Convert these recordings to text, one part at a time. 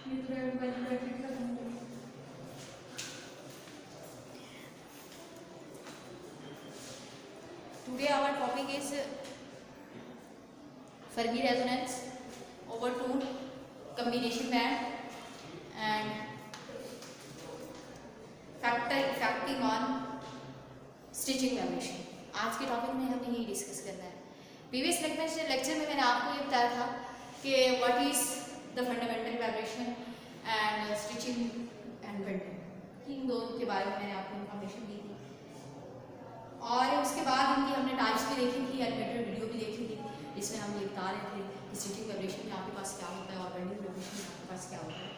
Today our topic is Fermi resonance over tone, combination band and factor affecting on stitching vibration. आज के topic में हमें यही discuss करना है। प्रीवियस लेक्चर में मैंने आपको ये बताया था कि what is the fundamental vibration and stitching and bending, इन दोनों के बारे में मैंने आपको इन्फॉर्मेशन दी थी और उसके बाद इनकी हमने टाइप्स भी देखी थी, एनिमेटेड वीडियो भी देखी थी जिसमें हम ये बता रहे थे कि स्टिचिंग वाइब्रेशन में आपके पास क्या होता है और बेंडिंग वाइब्रेशन में आपके पास क्या होता है।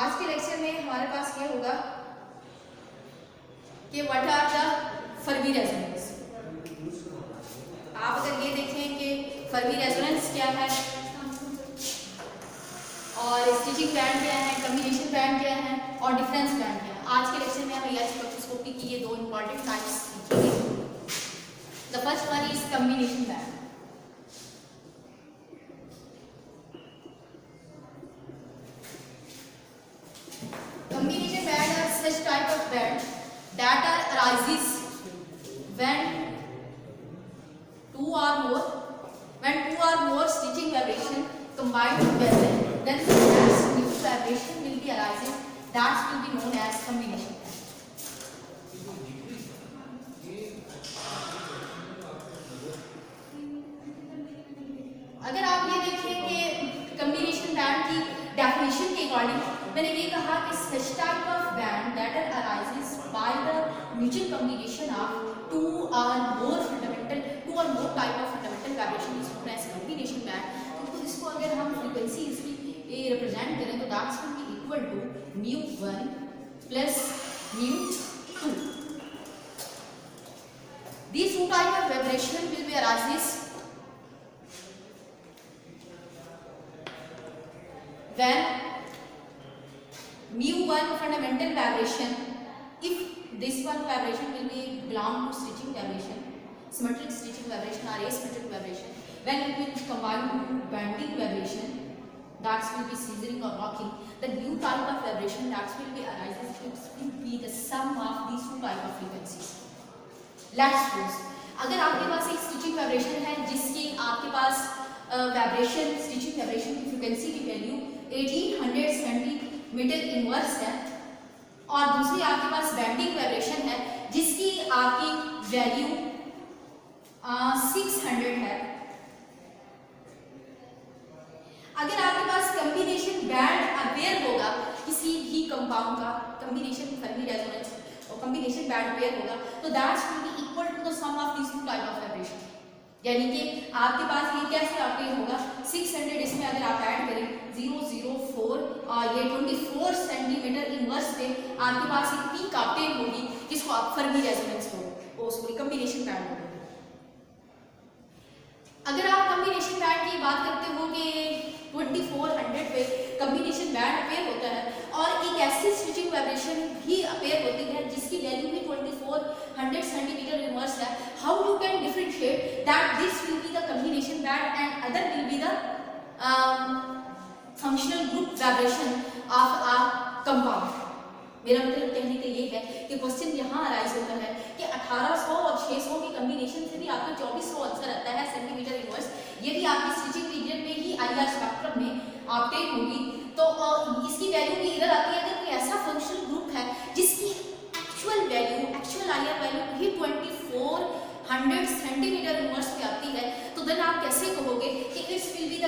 आज के लेक्चर में हमारे पास ये होगा कि what are the Fermi resonance. आप अगर ये देखें कि फर्मी रेजोनेंस क्या है और स्टिचिंग बैंड क्या है, कम्बिनेशन बैंड क्या है और डिफरेंस बैंड क्या है। आज के लेक्चर में हमें स्पेक्ट्रोस्कोपी की ये दो इंपॉर्टेंट टाइप्स सीखेंगे। The first one is combination band. Combination band are such type of band that are arises when two or more stitching vibration combined together, then the next new vibration will be arising, that will be known as combination band. अगर आप ये देखें कि combination band की definition के according मैंने ये कहा कि such type of band that arises by the mutual combination of two or more type of fundamental vibration is known as combination band। तो इसको अगर हम फ्रीक्वेंसी इसकी रिप्रेजेंट करें तो that's will be equal to μ1 plus μ2। These two type of vibration will be arises when μ1 fundamental vibration, if this one vibration will be belong to stitching vibration, symmetric stitching vibration or asymmetric vibration, when it will combine to bending vibration, that will be scissoring or rocking, the new type of vibration that will be arises will be the sum of these two type of frequencies। Let's suppose अगर आपके पास एक stitching vibration है जिसकी आपके पास vibration stitching vibration की frequency की value 1800 centimetre inverse है और दूसरी आपके पास बेंडिंग वाइब्रेशन है जिसकी आपकी वैल्यू 600 है। अगर आपके पास कम्बिनेशन बैंड अपेयर होगा किसी भी कंपाउंड का, कम्बिनेशन फर्मी रेजोनेंस और कम्बिनेशन बैंड अपेयर होगा तो that's will be equal to the sum of these two type of vibration. यानी कि आपके पास ये कैसे अपेयर होगा 600 इसमें अगर आप ऐड करें 004 और ये 24 सेंटीमीटर इनवर्स पे आपके पास एक पीक अपेयर होगी जिसको आप फर्मी रेजोनेंस हो सॉरी कम्बिनेशन बैंड बोलोगे। अगर आप कम्बिनेशन बैंड की बात करते हो कि 2400 पे कम्बिनेशन बैंड अपेयर होता है और एक ऐसी स्टिचिंग वाइब्रेशन भी अपेयर होती है जिसकी वैल्यू भी 2400 सेंटीमीटर इनवर्स है। How you can differentiate that this will be the combination band and other will be the functional group vibration of a compound. मेरा मतलब कहने का ये है कि क्वेश्चन यहाँ अराइज होता है कि 1800 और 600 के कम्बिनेशन से भी आपका 2400 आंसर आता है सेंटीमीटर इनवर्स। यदि आपकी स्टिचिंग पीरियड में ही आईआर स्पेक्ट्रम में अपडेट होगी तो इसकी वैल्यू भी इधर आती है। अगर कोई ऐसा फंक्शनल ग्रुप है जिसकी एक्चुअल आईआर वैल्यू ही 2400 सेंटीमीटर इनवर्स पे आती है तो देन आप कैसे कहोगे कि it's will be the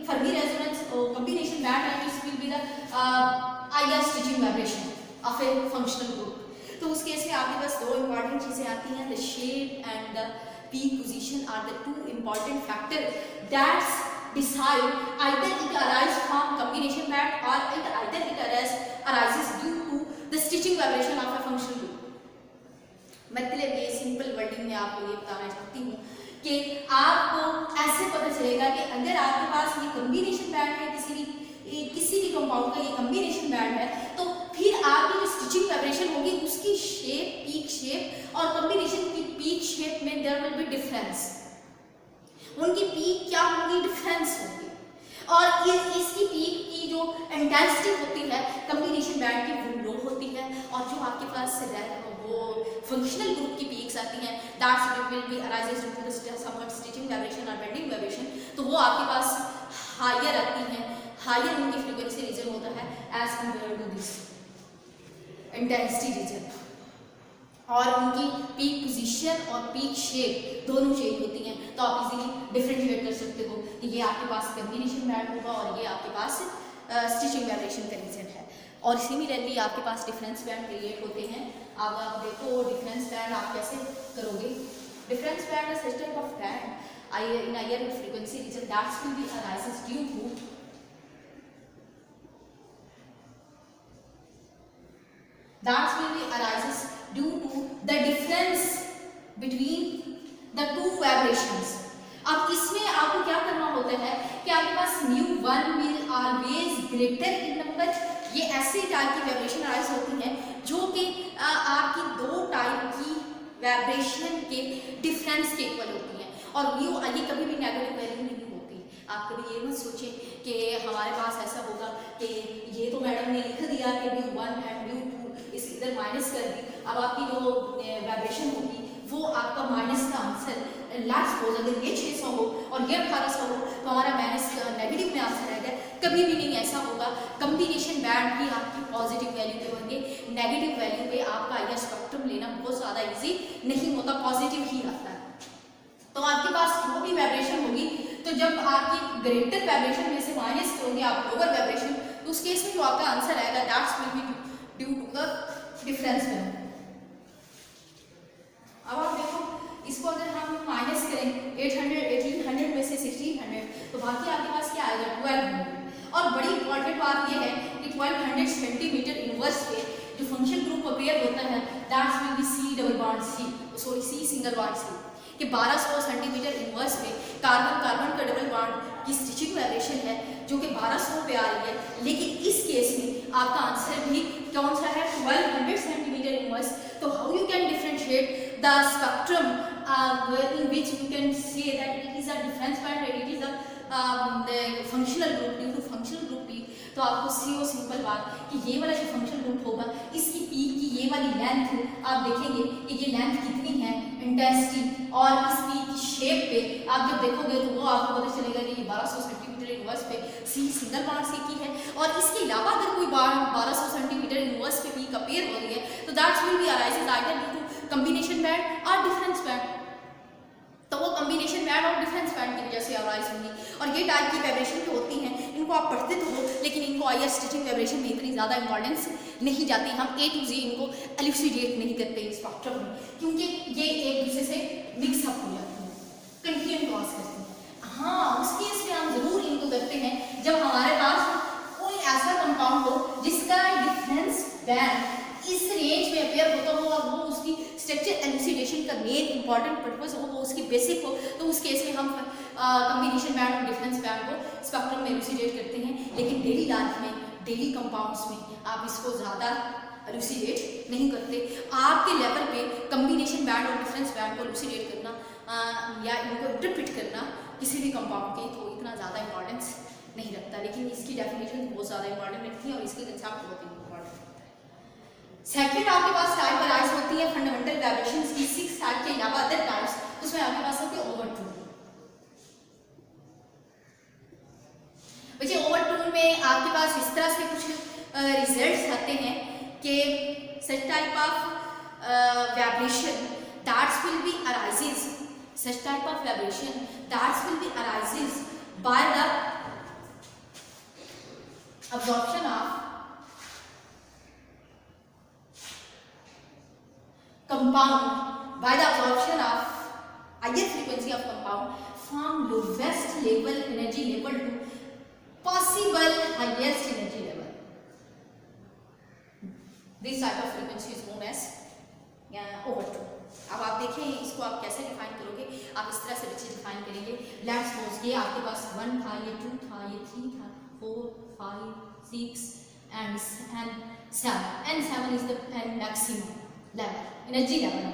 Fermi resonance combination band and it's will be the IR stretching vibration of A functional group. तो उस केस में आपके पास दो इंपॉर्टेंट चीजें आती हैं, the shape and the peak position are the two important factors that decide either it arises from combination band or either it arises due to the stitching vibration of a functional group। मतलब ये simple wording में आपको ये बताना चाहती हूँ कि आपको ऐसे पता चलेगा कि अगर आपके पास ये कम्बिनेशन बैंड है किसी भी कंपाउंड का ये कम्बिनेशन बैंड है तो फिर आपकी जो स्टिचिंग वाइब्रेशन होगी उसकी शेप, पीक शेप और कम्बिनेशन की पीक शेप में देयर विल बी डिफरेंस। उनकी पीक क्या होगी, डिफरेंस होगी और ये इसकी पीक की जो इंटेंसिटी होती है कम्बिनेशन बैंड की वो लो होती है, और जो आपके पास वो फंक्शनल ग्रुप की पीक्स आती हैं that's will be arises due to the sum of stretching vibration और बेंडिंग वाइब्रेशन, तो वो आपके पास हायर आती हैं, हायर उनकी फ्रीक्वेंसी रीजन होता है as compare to this intensity region, और उनकी पीक पोजीशन और पीक शेप दोनों चेंज होती हैं। तो आप इजीली डिफरेंशिएट कर सकते हो कि ये आपके पास कम्बिनेशन बैंड होगा और ये आपके पास स्टिचिंग वाइब्रेशन का रीजन है। और सिमिलरली आपके पास डिफरेंस बैंड क्रिएट होते हैं। अब आप देखो डिफरेंस बैंड आप कैसे करोगे। Difference band is such type of band in higher frequency region that's will be arises due to due to the difference between the two vibrations। अब इसमें आपको क्या करना होता है कि आपके पास μ1 will always greater in number, ये ऐसे टाइप की वाइब्रेशन अराइज होती हैं जो कि आपकी दो टाइप की वाइब्रेशन के डिफरेंस के इक्वल होती हैं, और ये कभी भी नेगेटिव वैल्यू नहीं होती। आप कभी ये मत सोचें कि हमारे पास ऐसा होगा कि ये तो मैडम ने लिख दिया कि μ1 एंड μ2 इस इधर माइनस कर दी, अब आपकी जो वाइब्रेशन होगी वो आपका माइनस का आंसर लास्ट सपोज अगर ये 600 हो और ये 1800 हो तो हमारा माइनस नेगेटिव में आंसर आएगा। कभी भी नहीं ऐसा होगा। कम्बिनेशन बैंड भी आपकी पॉजिटिव वैल्यू पे होंगे, नेगेटिव वैल्यू पे आपका यह स्पेक्ट्रम लेना बहुत ज़्यादा इजी नहीं होता, पॉजिटिव ही आता है। तो आपके पास जो भी वाइब्रेशन होगी, तो जब आपकी ग्रेटर वाइब्रेशन में से माइनस करोगे आप लोअर वाइब्रेशन, तो उस केस में जो आपका आंसर आएगा that's will be due to the difference band. अब आप देखो इसको अगर हम माइनस करें 1800 में से 1600, तो बाकी आपके पास क्या आएगा 1200। और बड़ी इंपॉर्टेंट बात यह है कि 1200 सेंटीमीटर इनवर्स पे जो फंक्शन ग्रुप अपेयर होता है that's will be C double bond C, sorry C single bond C, कि 1200 सेंटीमीटर इनवर्स पे कार्बन कार्बन का डबल बॉन्ड की स्टिचिंग वाइब्रेशन है जो कि 1200 पे आ रही है। लेकिन इस केस में आपका आंसर भी कौन सा है 1200 सेंटीमीटर इनवर्स। तो how you can differentiate the spectrum in which you can say that it is a difference band and it is a the functional group due to functional group P। तो आपको CO simple बात कि ये वाला जो functional group होगा इसकी P की ये वाली लेंथ आप देखेंगे कि ये लेंथ कितनी है इंटेंसिटी, और इस पी की शेप पे आप जब देखोगे तो वो आपको पता चलेगा कि ये 1200 सेंटीमीटर इनवर्स पे सी सिंगल बॉन्ड सी की है। और इसके अलावा अगर कोई 1200 सेंटीमीटर इनवर्स पे पी का पेयर हो रही है तो that's will be arises either due to combination band और डिफरेंस बैंड। तो वो कम्बिनेशन बैंड और डिफरेंस बैंड की वजह से अराइज होंगी। और ये टाइप की वाइब्रेशन जो होती हैं इनको आप पढ़ते तो हो, लेकिन इनको आइए स्टिचिंग वाइब्रेशन में इतनी ज़्यादा इंपॉर्टेंस नहीं जाती। हम A to Z इनको एलुसिडेट नहीं करते इस स्पेक्ट्रम में, क्योंकि ये एक दूसरे से मिक्सअप हो जाती हैं, कंफ्यूजन कॉज करती हैं। हाँ, उस केस में हम जरूर इनको करते हैं जब हमारे पास कोई ऐसा कंपाउंड हो जिसका डिफरेंस बैंड इस रेंज में अपेयर होता हो और वो उसकी स्ट्रक्चर एलुसिडेशन का मेन इंपॉर्टेंट पर्पस हो, वो उसकी बेसिक हो, तो उस केस में हम कम्बिनेशन बैंड और डिफरेंस बैंड को स्पेक्ट्रम में एलुसिडेट करते हैं। लेकिन डेली लाइफ में, डेली कंपाउंड्स में आप इसको ज़्यादा एलुसिडेट नहीं करते। आपके लेवल पे कम्बिनेशन बैंड और डिफरेंस बैंड को एलुसिडेट करना या इनको इंटरप्रेट करना किसी भी कंपाउंड की तो इतना ज़्यादा इंपॉर्टेंस नहीं रखता, लेकिन इसकी डेफिनेशन बहुत ज़्यादा इंपॉर्टेंट रखती है और इसके कंसेप्ट बहुत इंपॉर्टेंट होता है। सेकंड आपके पास टाइप अराइज होती है फंडामेंटल वाइब्रेशंस की 6 टाइप के अलावा अदर टाइप्स, उसमें आपके पास होती है ओवरटोन। बच्चे ओवरटोन में आपके पास इस तरह से कुछ रिजल्ट्स आते हैं कि such type of vibration that's will be arises, such type of vibration that will be arises by the absorption of compound, by the absorption of higher frequency of compound from lowest level energy level to possible highest energy level. This type of frequency is known as overtone। अब आप देखें इसको आप कैसे define करोगे, आप इस तरह से बच्चे डिफाइन करेंगे। लेट्स सपोज ये आपके पास 1 था, ये 2 था, ये 3 था, 4 5 6 and 7 and 7 is the maximum level energy level.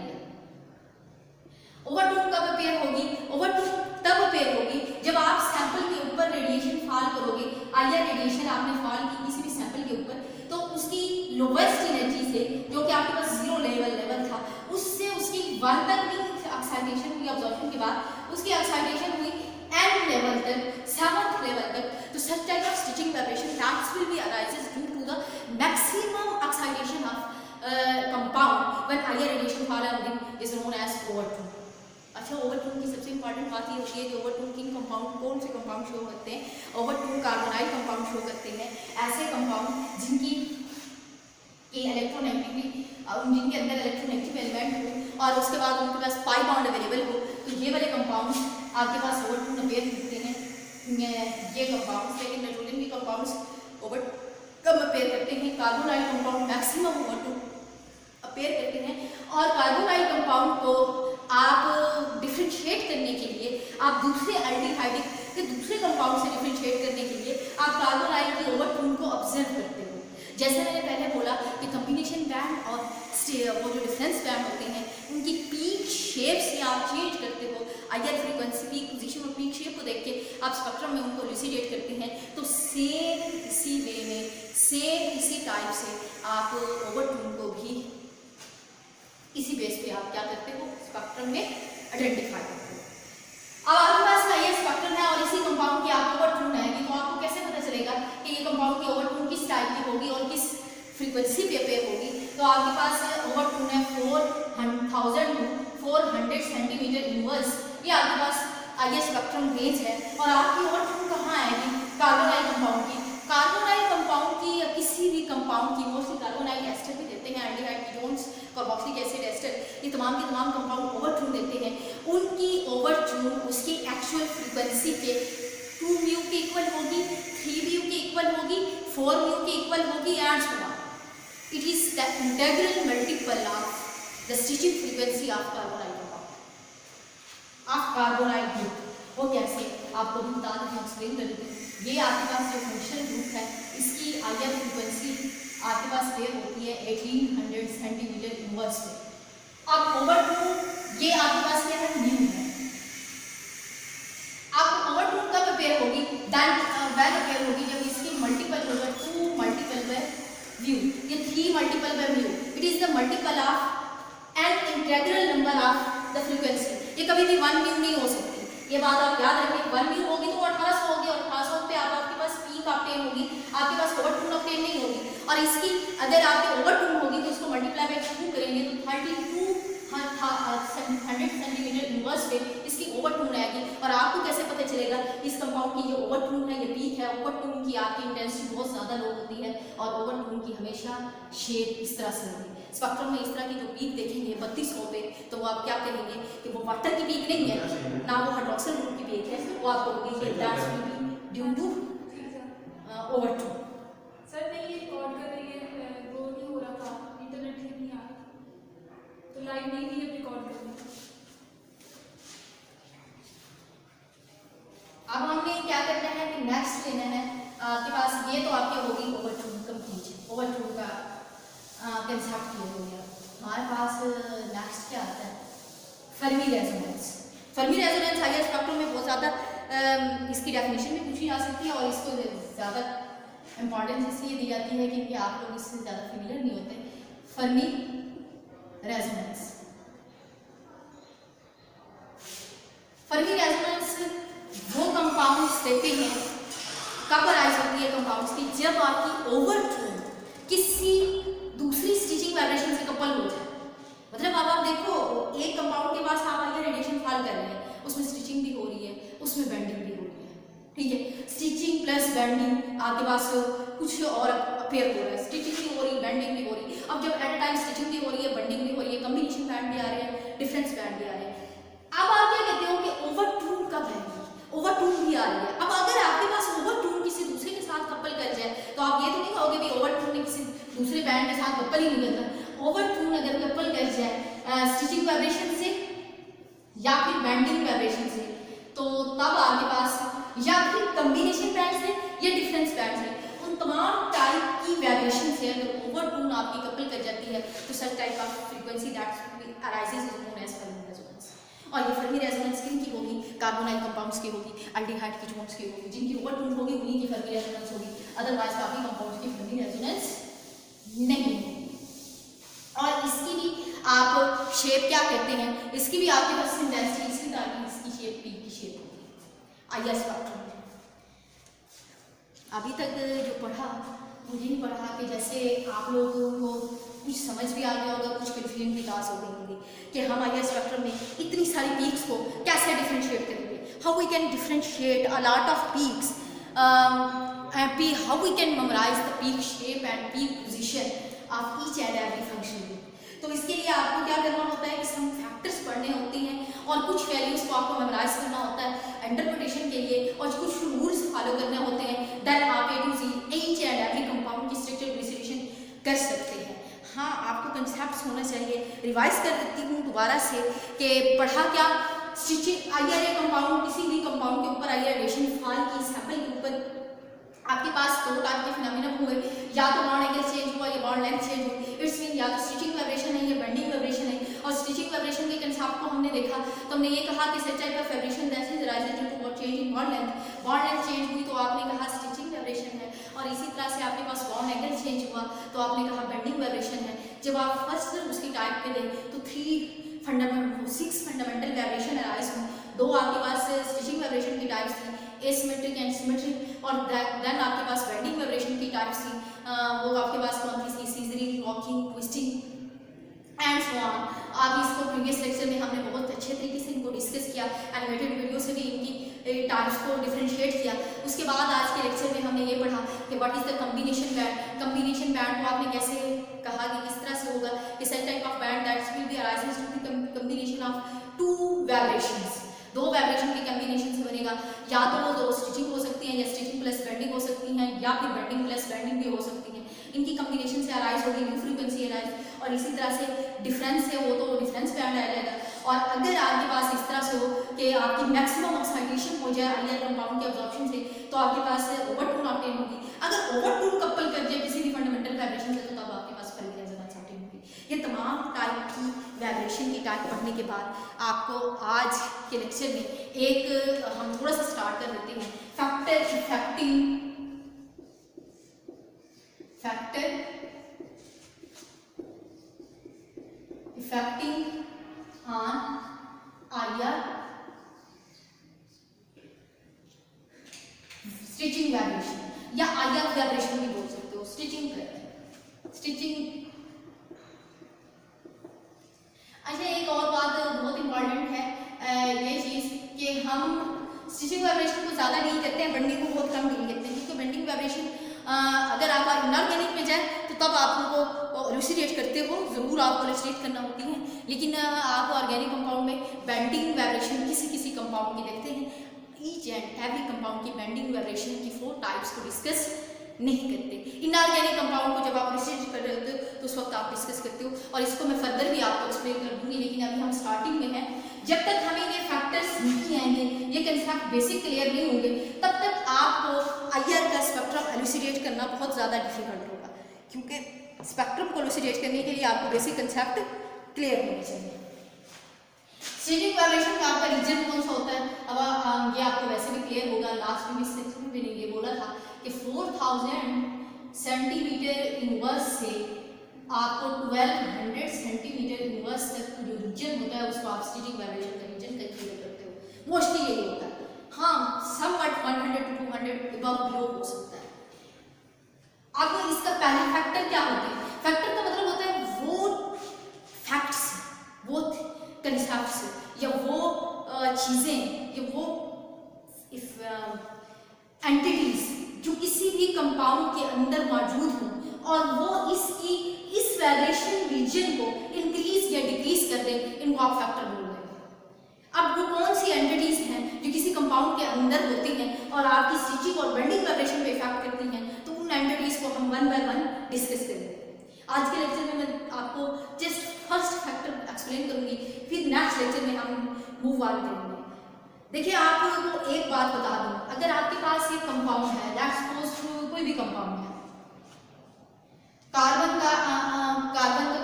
Overtone कब अपेयर होगी? ओवरटोन तब अपेयर होगी जब आप सैंपल के ऊपर रेडिएशन फॉल करोगे। आया रेडिएशन आपने फॉल की, किसी लोवेस्ट एनर्जी से, जो कि आपके पास 0 लेवल था, उससे उसकी 1 तक भी एक्साइटेशन हुई अब्जॉर्प्शन के बाद, उसकी एक्साइटेशन हुई n लेवल तक, 7th लेवल तक। तो such type of stitching vibration that will be arises due to the maximum excitation of compound when higher radiation fall on them is known as overtune। अच्छा, ओवरटून की सबसे important बात ये होती है कि ओवरटून किन कंपाउंड, कौन से कंपाउंड शो करते हैं? ओवरटून कार्बोनाइल कंपाउंड शो करते हैं, ऐसे कंपाउंड जिनकी इलेक्ट्रोनेगेटिविटी, जिनके अंदर इलेक्ट्रोनेगेटिव एलिमेंट हो और उसके बाद उनके पास पाई बॉन्ड अवेलेबल हो, तो ये वाले कंपाउंड आपके पास ओवरटून अपेयर होते हैं। ये कंपाउंड्स, लेकिन नाइट्रोजन के कंपाउंड्स ओवर कम अपेयर करते हैं, कार्बोनाइल कंपाउंड मैक्सिमम ओवरटून अपेयर करते हैं। और कार्बोनाइल कंपाउंड को आप डिफ्रेंशिएट करने के लिए, आप दूसरे एल्डिहाइड के दूसरे कंपाउंड से डिफ्रेंशिएट करने के लिए आप कार्बोनाइल की ओवरटून को ऑब्जर्व करते हो। जैसे मैंने पहले बोला कि कॉम्बिनेशन बैंड और वो जो डिफरेंस बैंड होते हैं, उनकी पीक शेप से आप चेंज करते हो। हायर फ्रीक्वेंसी पीक पोजीशन और पीक शेप को देख के आप स्पेक्ट्रम में उनको इल्यूसिडेट करते हैं। तो सेम इसी वे में, सेम इसी टाइप से आप ओवरटून को भी इसी बेस पे आप क्या करते हो, स्पेक्ट्रम में आइडेंटिफाई करते हो। अब आपके पास ये स्पेक्ट्रम है और इसी कंपाउंड की आप ओवरटून आएगी, तो आपको कैसे पता चलेगा कि ये कंपाउंड की ओवरटून किस टाइप की होगी और किस फ्रीक्वेंसी पे अपेयर होगी? तो आपके पास ओवरटून है 4000 to 400 सेंटीमीटर इनवर्स, ये आपके पास आइए स्पेक्ट्रम रेंज है। और आपकी ओवरटून कहाँ आएगी? कार्बोनाइल कंपाउंड की। कार्बोनाइल कंपाउंड की या किसी भी कंपाउंड की, मोस्टली कार्बोनाइल एस्टर भी देते हैं, aldehyde ketones, carboxylic acid ester, ये तमाम के तमाम कंपाउंड ओवरटून देते हैं। उनकी ओवरटून उसकी एक्चुअल फ्रीक्वेंसी के 2 म्यू के इक्वल होगी, 3 म्यू के इक्वल होगी, 4 म्यू के इक्वल होगी and so on. It is the integral multiple of the stitching frequency of carbonyl compound, of carbonyl group. वो कैसे आपको भी बता दें, एक्सप्लेन कर देते हैं। ये आपके पास जो फंक्शनल ग्रुप है, इसकी हायर फ्रीक्वेंसी आपके पास पेयर होती है 1800 सेंटीमीटर इनवर्स पे। अब ओवरटून ये आपके पास क्या है, न्यू है। अब ओवरटून कब अपेयर होगी? दैन वैन अपेयर होगी जब इसकी मल्टीपल होगा 2 मल्टीपल बाय म्यू, ये 3 multiple by mu. It is the multiple of an integral number of the frequency. ये कभी भी 1 म्यू नहीं हो सकती, ये बात आप याद रखें। 1 म्यू होगी तो 1800 होगी और 1800 पे आपके पास पीक ऑप्टेन होगी, आपके पास ओवरटून ऑप्टेन नहीं होगी। और इसकी अगर आपके ओवरटून होगी तो इसको मल्टीप्लाई बाय 2 करेंगे तो 3200 सेंटीमीटर इनवर्स पे इसकी ओवरटून आएगी। और आपको कैसे पता चलेगा इस कंपाउंड की ये ओवरटून है, ये पीक है? ओवरटून की आपकी इंटेंसिटी बहुत ज़्यादा लो होती है और ओवरटून की हमेशा शेप इस तरह से होगी। स्पेक्ट्रम में इस तरह की जो पीक देखेंगे 3200 पे, तो वो आप क्या कहेंगे कि वो वाटर की पीक नहीं है ना, वो हाइड्रोक्सिल ग्रुप की पीक है। वो आपको होगी that's will be due to overtone. Sir मैं ये रिकॉर्ड कर रही है, वो नहीं हो रहा था, इंटरनेट ठीक नहीं आ रहा, तो लाइव नहीं थी, अब रिकॉर्ड कर रही। अब हमने क्या करना है कि नेक्स्ट लेना है आपके पास, ये तो आपके होगी ओवरटून कंप्लीट, ओवरटून का कंसेप्ट ये हो गया। हमारे पास नेक्स्ट क्या आता है? Fermi resonance. Fermi resonance higher spectrum में बहुत ज़्यादा इसकी डेफिनेशन भी पूछी जा सकती है और इसको ज़्यादा इंपॉर्टेंस इसलिए दी जाती है क्योंकि आप लोग इससे ज़्यादा फेमिलियर नहीं होते। फर्मी रेजोनेंस, फर्मी रेजोनेंस वो कंपाउंड्स देते हैं, कब अराइज होती है कंपाउंड्स की? जब आपकी ओवरटून किसी दूसरी स्टिचिंग वाइब्रेशन से कपल हो जाए। मतलब अब आप देखो, एक कंपाउंड के पास आप आगे रेडिएशन फॉल कर रहे हैं, उसमें स्टिचिंग भी हो रही है, उसमें बेंडिंग भी हो रही है, ठीक है? स्टिचिंग प्लस बेंडिंग आपके पास कुछ और अपेयर हो रहा है, स्टिचिंग भी हो रही है, बेंडिंग भी हो रही है। अब जब एट अ टाइम स्टिचिंग भी हो रही है, बेंडिंग भी हो रही है, कॉम्बिनेशन बैंड भी आ रहे हैं, डिफरेंस बैंड भी आ रहे हैं, अब आप क्या कहते हो कि ओवरटून कब है? ओवरटून भी आ रही है। अब अगर आपके पास ओवरटून किसी दूसरे के साथ कपल कर जाए तो आप ये तो नहीं कहोगे कि ओवरटून ने किसी दूसरे बैंड के साथ कपल ही नहीं करता। ओवरटून अगर कपल कर जाए स्टिचिंग वाइब्रेशन से या फिर बेंडिंग वाइब्रेशन से, तो तब आपके पास या फिर कॉम्बिनेशन बैंड से या डिफरेंस बैंड से, उन तमाम टाइप की वाइब्रेशन से अगर ओवरटून आपकी कपल कर जाती है तो such type of frequency that arises is known as Fermi resonance. और ये फर्मी रेजोनेंस किन की होगी? कार्बोनाइल कंपाउंड्स की होगी, एल्डिहाइड कीटोन्स की होगी, जिनकी ओवरटून होगी उन्हीं की फर्मी रेजोनेंस होगी। अदरवाइज काफी कंपाउंड्स की फर्मी रेजोनेंस नहीं है। और इसकी भी आप शेप क्या कहते हैं, इसकी भी आपके पास इंटेंसिटी इसी तरह की इसकी शेप पी की शेप होती है आईआर स्पेक्ट्रम में। अभी तक जो पढ़ा मुझे नहीं पढ़ा कि जैसे आप लोगों को कुछ समझ भी आ गया होगा, कुछ कन्फ्यूजन भी काज हो गई होगी कि हम आईआर स्पेक्ट्रम में इतनी सारी पीक्स को कैसे डिफरेंशिएट करेंगे, how we can differentiate a lot of peaks, how we can memorize the peak shape and peak position of each and every function group। तो इसके लिए आपको क्या करना होता है कि सम फैक्टर्स पढ़ने होते हैं और कुछ वैल्यूज को आपको मेमोराइज करना होता है इंटरप्रिटेशन के लिए, और कुछ रूल्स फॉलो करने होते हैं, देन आप A to G each and every compound की स्ट्रक्चर डिस्ट्रीब्यूशन कर सकते हैं। हाँ, आपको कंसेप्ट होना चाहिए। रिवाइज कर देती हूँ दोबारा से कि पढ़ा क्या, स्टिचिंग आईआर कंपाउंड, किसी भी कंपाउंड के ऊपर आईआर रेडिएशन फॉल की सैंपल के ऊपर आपके पास दो टाइप के फिनोमेना हुए, या तो बॉन्ड एंगल चेंज हुआ या बॉन्ड लेंथ चेंज हुई। इट्स मीन या तो स्टिचिंग वाइब्रेशन है या बेंडिंग वाइब्रेशन है। और स्टिचिंग वाइब्रेशन के कंसेप्ट को हमने देखा तो हमने ये कहा कि such type of vibration that is rises due to change in bond length. Bond length change हुई तो आपने कहा स्टिचिंग वाइब्रेशन है, और इसी तरह से आपके पास बॉन्ड एंगल चेंज हुआ तो आपने कहा बेंडिंग वाइब्रेशन है। जब आप फर्स्ट उसकी टाइप पे दें तो 6 फंडामेंटल वाइब्रेशन अराइज हुई। दो आपके पास स्टिचिंग वाइब्रेशन की टाइप्स थी, एसिमेट्रिक एंड सिमेट्रिक, और देन आपके पास बेंडिंग वाइब्रेशन की टाइप्स थी। वो आपके पास कौन सी थी, scissoring, rocking, twisting and so on. आप इसको प्रीवियस लेक्चर में हमने बहुत अच्छे तरीके से इनको डिस्कस किया, एनिमेटेड वीडियो से भी इनकी टाइप्स को डिफरेंशिएट किया। उसके बाद आज के लेक्चर में हमने ये पढ़ा कि what is the combination band. Combination band को आपने कैसे कहा कि किस तरह से होगा कि such type of band that will be arises to the combination of two vibrations. दो वाइब्रेशन के कॉम्बिनेशन से बनेगा, या तो वो दो स्टिचिंग हो सकती है या स्टिचिंग प्लस बेंडिंग हो सकती हैं, या फिर बेंडिंग प्लस बेंडिंग भी हो सकती है। इनकी कॉम्बिनेशन से अराइज होगी न्यू फ्रीक्वेंसी अराइज, और इसी तरह से डिफरेंस है वो तो डिफरेंस बैंड आ जाएगा। और अगर आपके पास इस तरह से हो कि आपकी मैक्सिमम एक्साइटेशन हो जाए आईआर कंपाउंड के अब्जॉर्प्शन से, तो आपके पास ओवरटोन ऑप्टेन होगी। अगर ओवरटोन कपल कर जाए किसी भी फंडामेंटल वाइब्रेशन से, तो तब आपके पास फर्क रेजोनेंस ऑप्टेन होगी। ये तमाम टाइप की वाइब्रेशन की टाइप पढ़ने के बाद आपको आज के लेक्चर में एक हम थोड़ा सा स्टार्ट कर देते हैं factor affecting on IR stretching vibration, या आईआर वाइब्रेशन भी बोल सकते हो। स्टिचिंग। अच्छा, एक और बात बहुत इंपॉर्टेंट है ये चीज़ कि हम स्टिचिंग वाइब्रेशन को ज़्यादा डील करते हैं, बेंडिंग को बहुत कम डील करते हैं, क्योंकि बेंडिंग वाइब्रेशन अगर आप इनऑर्गेनिक में जाए तो तब आप उनको एलुसिडेट करते हो, ज़रूर आपको एलुसिडेट करना होती है। लेकिन आप ऑर्गेनिक कंपाउंड में बेंडिंग वाइब्रेशन किसी किसी कंपाउंड की देखते हैं। ईच एंड एवरी कंपाउंड की बेंडिंग वाइब्रेशन की 4 टाइप्स को डिस्कस नहीं करते। इनऑर्गेनिक कंपाउंड को जब आप रिसर्च कर रहे होते हो तो उस वक्त आप डिस्कस करते हो, और इसको मैं फर्दर भी आपको एक्सप्लेन कर दूंगी, लेकिन अभी हम स्टार्टिंग में हैं। जब तक हमें ये फैक्टर्स नहीं आएंगे, ये कंसेप्ट बेसिक क्लियर नहीं होंगे, तब तक आपको आईआर का स्पेक्ट्रम एलुसिडेट करना बहुत ज़्यादा डिफिकल्ट होगा, क्योंकि स्पेक्ट्रम को एलुसिडेट करने के लिए आपको बेसिक कंसेप्ट क्लियर होने चाहिए। स्टिचिंग वाइब्रेशन का आपका रीजन कौन सा होता है, अब ये आपको वैसे भी क्लियर होगा। लास्ट में इस सेक्शन में मैंने ये बोला था कि 4000 सेंटीमीटर इनवर्स से आपको 1200 सेंटीमीटर इनवर्स तक जो रीजन होता है उसको आप स्टिचिंग वाइब्रेशन का रीजन कंसीडर करते हो। मोस्टली यही होता है। हाँ, समवट 100 to 200 अबव बिलो हो सकता है। अब इसका पहला फैक्टर क्या होता है? फैक्टर का मतलब होता है वो फैक्ट्स, वो कंसेप्ट्स, या वो चीज़ें, या वो एंटिटीज जो किसी भी कंपाउंड के अंदर मौजूद हों और वो इस वाइब्रेशन रीजन को इंक्रीज या डिक्रीज कर दें, इनको आप फैक्टर बोल रहे हैं। अब वो कौन सी एंटिटीज हैं जो किसी कंपाउंड के अंदर होती हैं और आपकी स्टिचिंग और बेंडिंग वाइब्रेशन पे इफेक्ट करती हैं, तो उन एंटिटीज को हम वन बाय वन डिस्कस करेंगे। आज के लेक्चर में मैं आपको जस्ट फर्स्ट फैक्टर एक्सप्लेन करूंगी, फिर नेक्स्ट लेक्चर में हम मूव ऑन करेंगे। देखिए, आपको एक बात बता दूं, अगर आपके पास ये कंपाउंड है, लेट्स सपोज कोई भी कंपाउंड है, कार्बन का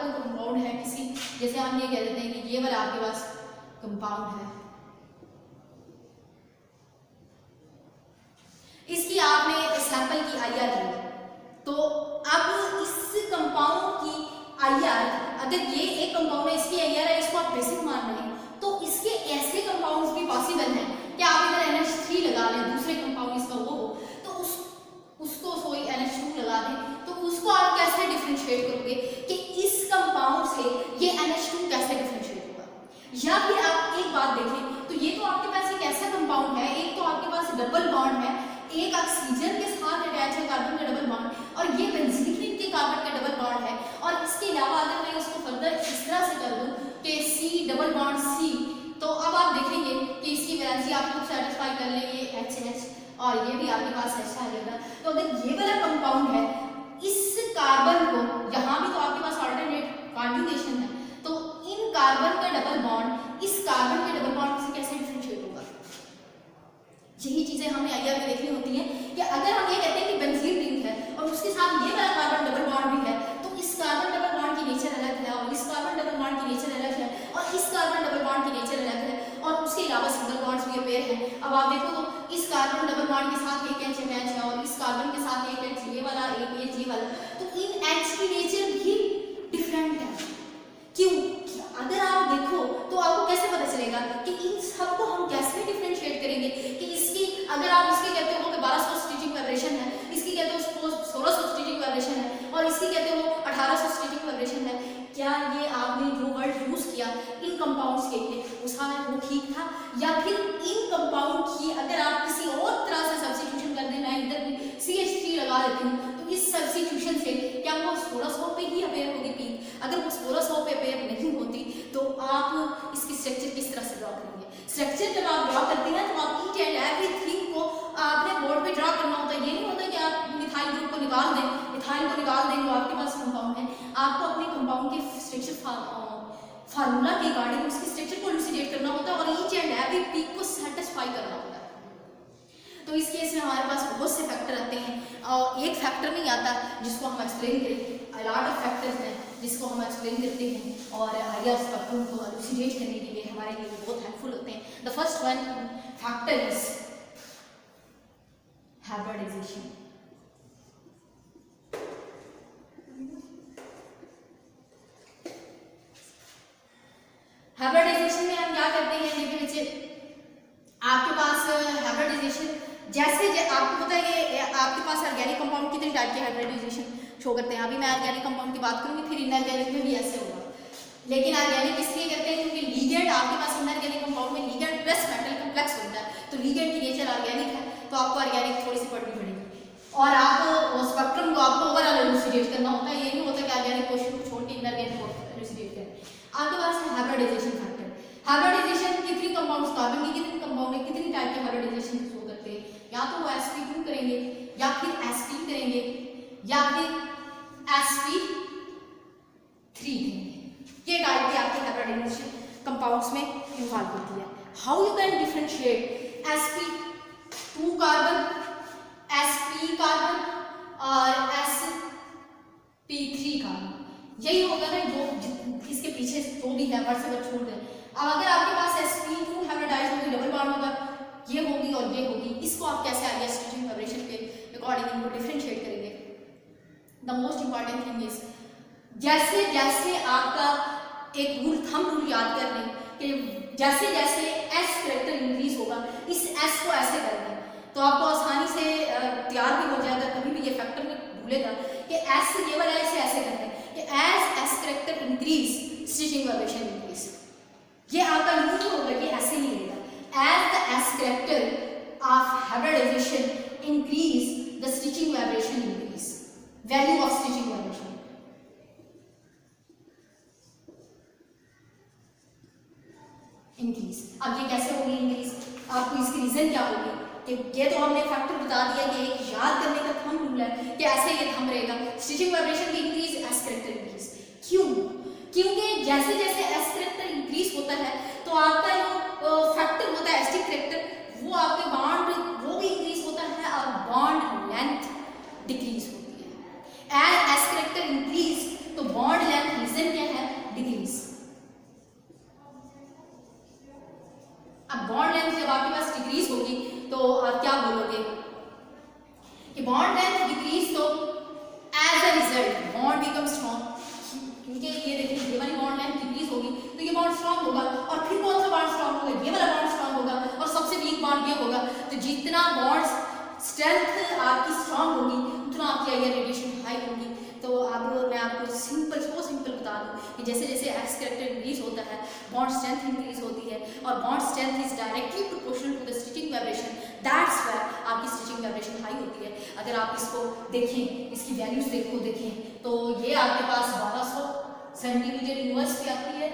कोई कंपाउंड है किसी, जैसे हम ये कह देते हैं कि ये वाला आपके पास कंपाउंड है, इसकी आपने सैंपल की आईआर ली, तो अब इस कंपाउंड IR, अगर ये एक कंपाउंड है, इसकी IR है, इसको आप बेसिक मान रहे हैं, तो इसके ऐसे कंपाउंड्स भी पॉसिबल हैं कि आप इधर NH3 लगा लें, दूसरे कंपाउंड इसका वो हो, तो उसको कोई NH2 लगा दें, तो उसको आप कैसे डिफरेंशिएट करोगे कि इस कंपाउंड से ये NH2 कैसे डिफरेंशिएट होगा। या फिर आप एक बात देखें, तो ये तो आपके पास एक ऐसा कंपाउंड है, एक तो आपके पास डबल बॉन्ड है, एक ऑक्सीजन के साथ अटैच है कार्बन का डबल बॉन्ड, और ये बेंजीन के कार्बन का डबल बॉन्ड है, और इसके अलावा अगर मैं इसको फर्दर इस तरह से कर दूं कि C डबल बॉन्ड C, तो अब आप देखेंगे कि इसकी वैलेंसी आप खुद सेटिस्फाई कर ले, ये HH और ये भी आपके पास H आ जाएगा। तो अगर ये वाला कंपाउंड है, इस कार्बन को, यहाँ भी तो आपके पास ऑल्टरनेट कॉन्जुगेशन है, तो इन कार्बन का डबल बॉन्ड इस कार्बन के डबल बॉन्ड से कैसे डिफरेंशिएट होगा। यही चीजें हमें IR में देखनी होती हैं कि अगर हम ये कहते हैं कि बेंजीन रिंग है और उसके साथ ये वाला कार्बन डबल बॉन्ड भी है, तो इस कार्बन डबल बॉन्ड की नेचर अलग है, और इस कार्बन डबल बॉन्ड की नेचर अलग है, और इस कार्बन डबल बॉन्ड की नेचर अलग है, और उसके अलावा सिंगल बॉन्ड्स भी पेयर हैं। अब आप देखो तो इस कार्बन डबल बॉन्ड के साथ एक H अटैच है, और इस कार्बन के साथ एक H ये वाला, एक H ये वाला, तो इन H की नेचर भी डिफरेंट है। क्यों? अगर आप देखो तो आपको कैसे पता चलेगा कि इन सबको हम कैसे डिफरेंशिएट करेंगे कि इसकी, अगर आप इसके कहते हो कि 1200 स्टिचिंग वाइब्रेशन है, इसकी कहते हो 1600 स्टिचिंग वाइब्रेशन है, और इसकी कहते हो 1800 स्टिचिंग वाइब्रेशन है, क्या ये आपने जो वर्ड यूज किया इन कंपाउंड्स के लिए उसका वो ठीक था, या फिर इन कंपाउंड की अगर आप किसी और तरह से सब्स्टिट्यूशन कर दें, मैं इधर भी CH3 लगा देती हूँ, तो इस सब्स्टिट्यूशन से क्या वो 1600 पे ही अपेयर होगी पीक? अगर वो 1600 पे अपेयर नहीं होती तो आप इसकी स्ट्रक्चर किस तरह से ड्रॉ करेंगे? स्ट्रक्चर जब आप ड्रॉ करते हैं तो आप ईच एंड एवरीथिंग को आपने बोर्ड पे ड्रॉ करना होता है। ये नहीं होता कि आप मिथाइल ग्रुप को निकाल दें, मिथाइल को निकाल दें, वो आपके पास कंपाउंड है, आपको अपने कंपाउंड के स्ट्रक्चर फार्मूला के अकॉर्डिंग उसके स्ट्रक्चर को इलुसिडेट करना होता है, और ईच एंड एवरी पीक को सेटिस्फाई करना होता है। तो इस केस में हमारे पास बहुत से फैक्टर आते हैं, और एक फैक्टर नहीं आता जिसको हम एक्सप्लेन करें, लॉट ऑफ फैक्टर्स हैं जिसको हम एक्सप्लेन करते हैं, और आइडिया स्पेक्ट्रम को इलुसिडेट करने के लिए हमारे लिए बहुत हेल्पफुल होते हैं। The first one factor is hybridization. Hybridization में हम क्या करते हैं, देखिए बच्चे, आपके पास हाइब्रिडाइजेशन जैसे आपको पता है कि आपके पास ऑर्गेनिक कंपाउंड कितने टाइप के हाइब्रिडाइजेशन शो करते हैं। अभी मैं ऑर्गेनिक कंपाउंड की बात करूंगी, फिर इनऑर्गेनिक में भी ऐसे होगा, लेकिन ऑर्गेनिक इसलिए करते हैं क्योंकि लीगेंड आपके पास इनऑर्गेनिक कंपाउंड में लीगेंड प्लस मेटल कॉम्प्लेक्स बनता है, तो लीगेंड की नेचर ऑर्गेनिक है, तो आपको ऑर्गेनिक थोड़ी सी पढ़नी पड़ेगी, और आप स्पेक्ट्रम को आपको ओवरऑल इलुसिडेट करना होता है। ये नहीं होता कि ऑर्गेनिक पोर्शन को छोड़ के इनऑर्गेनिक को इलुसिडेट करें। आपके पास है हाइब्रिडाइजेशन फैक्टर। हाइब्रिडाइजेशन कितनी कंपाउंड्स, कार्बन की कितनी कंपाउंड में कितनी टाइप के हाइब्रिडाइजेशन शो करते हैं, या तो वो sp2 करेंगे, या फिर sp करेंगे, या फिर sp3 करेंगे। ये टाइप की आपकी हाइब्रिडाइजेशन कंपाउंड्स में इन्वॉल्व होती है। How you can differentiate sp2 carbon, sp carbon और sp3 कार्बन, यही होगा ना जो इसके पीछे जो भी है वर्ड्स अगर छोड़ दें। अब अगर आपके पास sp2 हाइब्रिडाइज होगी, डबल बॉन्ड होगा, ये होगी और ये होगी, इसको आप कैसे आगे स्टिचिंग वाइब्रेशन के अकॉर्डिंग इनको डिफरेंशिएट करेंगे। The most important thing is जैसे जैसे आपका एक रूल, थंब रूल याद कर लें कि जैसे जैसे s कैरेक्टर इंक्रीज होगा, इस s को ऐसे कर दें तो आपको आसानी से तैयार भी हो जाएगा, कभी भी ये फैक्टर नहीं भूलेगा कि s ये वाला ऐसे ऐसे कर दें कि as s character increase stretching vibration increase. ये आपका यूज होगा, ये ऐसे ही रहेगा, as the s character of hybridization increase the stitching vibration increase, value of stitching vibration increase। अब ये कैसे होगी इंक्रीज, आपको इसकी रीजन क्या होगी कि ये तो हमने फैक्टर बता दिया कि एक याद करने का थंब रूल है कि ऐसे ये थंब रहेगा, स्टिचिंग वाइब्रेशन की इंक्रीज, s character इंक्रीज। क्यों? क्योंकि जैसे जैसे s कैरेक्टर इंक्रीज होता है तो आपका जो फैक्टर होता है एस्टिक कैरेक्टर, वो आपके बॉन्ड वो भी इंक्रीज होता है और बॉन्ड लेंथ डिक्रीज होती है। एज s कैरेक्टर इंक्रीज तो बॉन्ड लेंथ रीजन क्या है, डिक्रीज। अब बॉन्ड लेंथ जब आपके पास डिक्रीज होगी तो आप क्या बोलोगे कि बॉन्ड लेंथ डिक्रीज, तो as a result bond become strong. इनके ये देखिए ये वाली बॉन्ड लेंथ डिक्रीज होगी तो ये बॉन्ड स्ट्रांग होगा, और फिर कौन सा बॉन्ड स्ट्रांग होगा, ये वाला बॉन्ड स्ट्रांग होगा, और सबसे वीक बॉन्ड ये होगा। तो जितना बॉन्ड्स स्ट्रेंथ आपकी स्ट्रांग होगी उतना आपकी आईआर रेडिएशन हाई होगी। तो अब मैं आपको सो सिंपल बता दूं कि जैसे जैसे एक्स कैरेक्टर इंक्रीज होता है बॉन्ड स्ट्रेंथ इंक्रीज होती है, और bond strength is directly proportional to the stretching vibration, that's why आपकी स्टिचिंग वाइब्रेशन हाई होती है। अगर आप इसको देखें, इसकी वैल्यूज देखें तो ये आपके पास 1200 सेंटीमीटर इनवर्स पे आती है,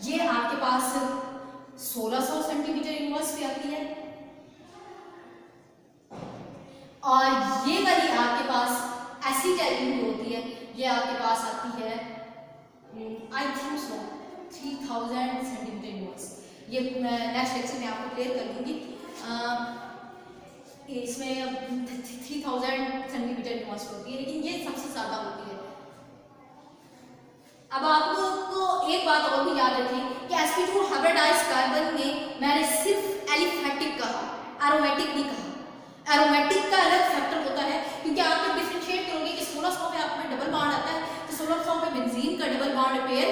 ये आपके पास 1600 सेंटीमीटर इनवर्स पे आती है, और ये वाली आपके पास ऐसी टाइपिंग की होती है, ये आपके पास आती है I think so 3000 centimetre inverse. ये नेक्स्ट लेक्चर में आपको क्लियर कर दूंगी। इसमें 3000 सेंटीमीटर इनवर्स होती है, लेकिन ये सबसे ज़्यादा होती है। अब आपको एक बात और भी याद रखें कि sp2 हाइब्रिडाइज्ड कार्बन में मैंने सिर्फ एलिफैटिक कहा, एरोमेटिक नहीं कहा। एरोमेटिक का अलग फैक्टर होता है, क्योंकि आप जब डिफरेंशिएट करोगे कि 1600 पे आप में डबल बॉन्ड आता है तो 1600 पे बेंजीन का डबल बॉन्ड पेयर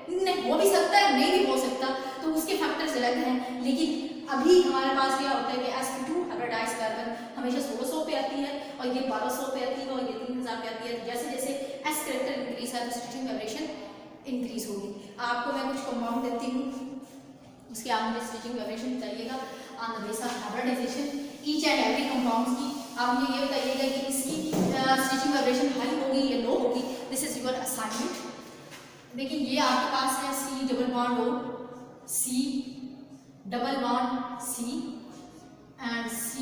नहीं हो भी सकता है, नहीं भी हो सकता, तो उसके फैक्टर्स अलग हैं। लेकिन अभी हमारे पास क्या होता है कि sp2 हाइब्रिडाइज्ड कार्बन हमेशा 1600 पे आती है, और ये 1200 पे आती है, और ये 3000 पे आती है। जैसे जैसे s कैरेक्टर इंक्रीज है तो स्टिचिंग वाइब्रेशन इंक्रीज होगी। आपको मैं कुछ कंपाउंड देती हूँ, उसके आप मुझे स्टिचिंग वाइब्रेशन बताइएगा on the base of hybridization each and every compounds की। आप मुझे ये बताइएगा कि इसकी स्टिचिंग वाइब्रेशन हाई होगी या लो होगी। This is your assignment. देखिए ये आपके पास है C double bond O, C double bond C and C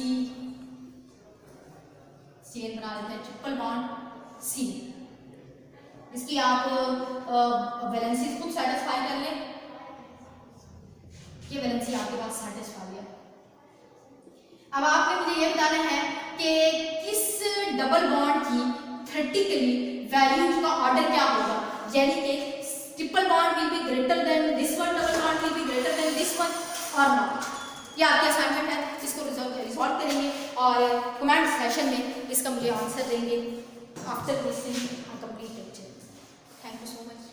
chain बना लेते हैं ट्रिपल बॉन्ड C। इसकी आप वैलेंसी खुद सेटिस्फाई कर लें। ये वैलेंसी आपके पास सेटिस्फाई है। अब आपने मुझे ये बताना है कि किस डबल बॉन्ड की थ्योरेटिकली वैल्यूज का ऑर्डर क्या होगा, यानी कि triple bond will be greater than this one, double bond will be greater than this one और नॉट। ये आपकी असाइनमेंट है, इसको रिजॉल्व करेंगे और कमेंट सेशन में इसका मुझे आंसर देंगे after this complete lecture. Thank you so much.